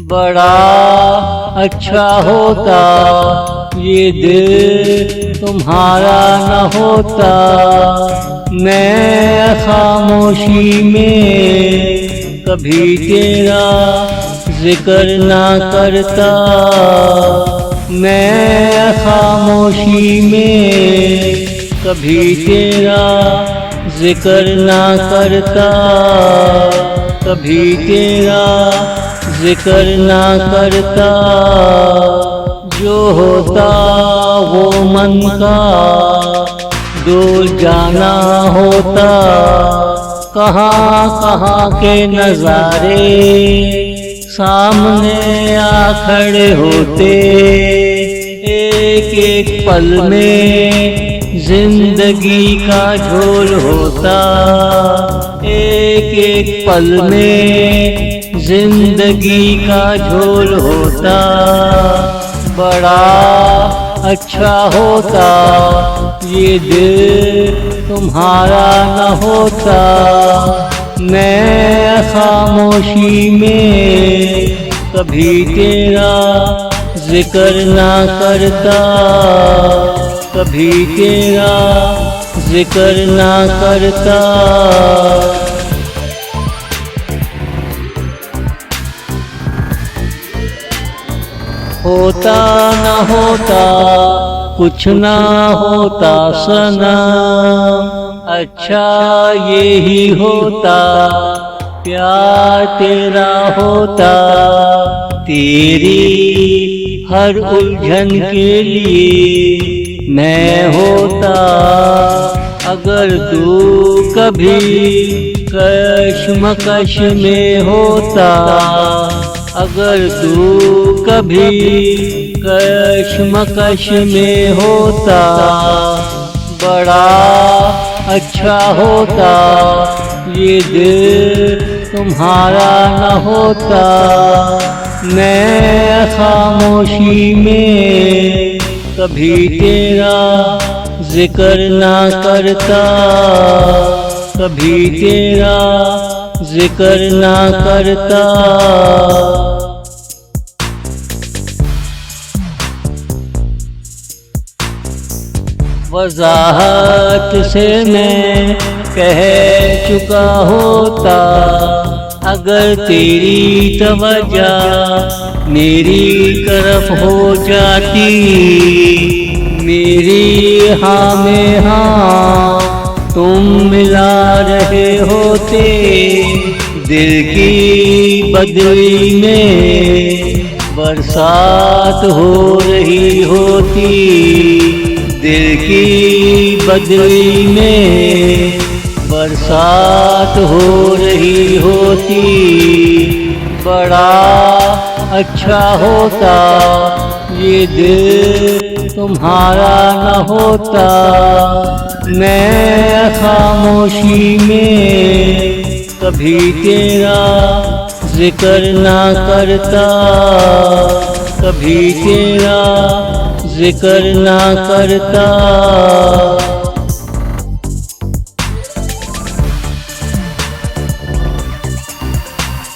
बड़ा अच्छा होता ये दिल तुम्हारा न होता। मैं खामोशी में कभी तेरा जिक्र ना करता। मैं खामोशी में कभी तेरा जिक्र ना करता। कभी तेरा जिक्र ना करता। जो होता वो मन का दूर जाना होता। कहाँ कहाँ के नज़ारे सामने आ खड़े होते। एक एक पल में जिंदगी का झोल होता। एक एक पल में जिंदगी का झोल होता। बड़ा अच्छा होता ये दिल तुम्हारा न होता। मैं खामोशी में कभी तेरा जिक्र ना करता। कभी तेरा जिक्र ना करता। होता न होता कुछ ना होता सनम। अच्छा यही होता प्यार तेरा होता। तेरी हर उलझन के लिए मैं होता। अगर तू कभी कश्मकश में होता। अगर तू कभी कश्मकश में होता। बड़ा अच्छा होता ये दिल तुम्हारा न होता। मैं खामोशी में कभी तेरा जिक्र ना करता। कभी तेरा जिक्र ना करता। वज़ाहत से मैं कह चुका होता। अगर तेरी तवज्जो मेरी तरफ हो जाती। मेरी हाँ में हाँ तुम मिला रहे होते। दिल की बदली में बरसात हो रही होती। दिल की बदली में बरसात हो रही होती। बड़ा अच्छा होता ये दिल तुम्हारा न होता। मैं खामोशी में कभी तेरा जिक्र ना करता। कभी तेरा जिक्र ना करता।